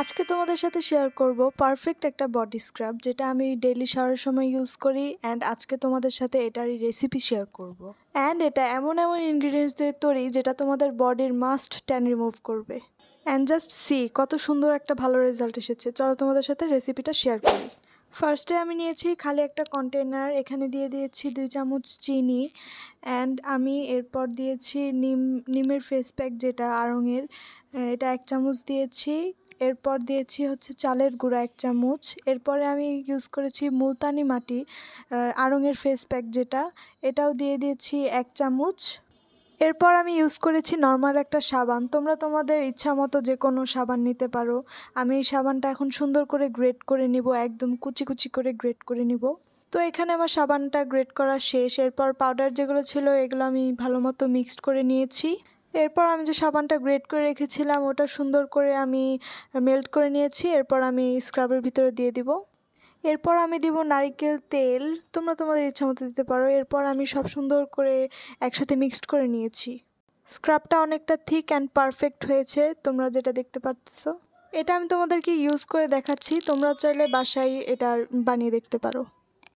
আজকে তোমাদের সাথে শেয়ার করব পারফেক্ট একটা বডি স্ক্রাব যেটা আমি ডেইলি শাওয়ারের সময় ইউজ করি অ্যান্ড আজকে তোমাদের সাথে এটারই রেসিপি শেয়ার করব। অ্যান্ড এটা এমন এমন ইনগ্রিডিয়েন্টস দিয়ে তৈরি যেটা তোমাদের বডির মাস্ট ট্যান রিমুভ করবে। অ্যান্ড জাস্ট সি কত সুন্দর একটা ভালো রেজাল্ট এসেছে। চলো তোমাদের সাথে রেসিপিটা শেয়ার করি। ফার্স্টে আমি নিয়েছি খালি একটা কন্টেনার, এখানে দিয়ে দিয়েছি 2 চামচ চিনি অ্যান্ড আমি এরপর দিয়েছি নিমের ফেস প্যাক যেটা আড়ঙের, এটা 1 চামচ দিয়েছি। এরপর দিয়েছি হচ্ছে চালের গুঁড়া 1 চামচ। এরপরে আমি ইউজ করেছি মুলতানি মাটি আড়ঙের ফেস প্যাক যেটা, এটাও দিয়ে দিয়েছি 1 চামচ। এরপর আমি ইউজ করেছি নর্মাল একটা সাবান, তোমরা তোমাদের ইচ্ছা মতো যে কোনো সাবান নিতে পারো। আমি এই সাবানটা এখন সুন্দর করে গ্রেট করে নিব, একদম কুচি কুচি করে গ্রেট করে নিব। তো এখানে আমার সাবানটা গ্রেট করা শেষ। এরপর পাউডার যেগুলো ছিল এগুলো আমি ভালো মতো মিক্সড করে নিয়েছি। এরপর আমি যে সাবানটা গ্রেট করে রেখেছিলাম ওটা সুন্দর করে আমি মেল্ট করে নিয়েছি। এরপর আমি স্ক্রাবের ভিতরে দিয়ে দিব। এরপর আমি দিব নারকেল তেল, তোমরা তোমাদের ইচ্ছা মতো দিতে পারো। এরপর আমি সব সুন্দর করে একসাথে মিক্সড করে নিয়েছি। স্ক্রাবটা অনেকটা থিক অ্যান্ড পারফেক্ট হয়েছে, তোমরা যেটা দেখতে পারতেছো। এটা আমি তোমাদেরকে ইউজ করে দেখাচ্ছি, তোমরা চাইলে বাসায় এটা বানিয়ে দেখতে পারো।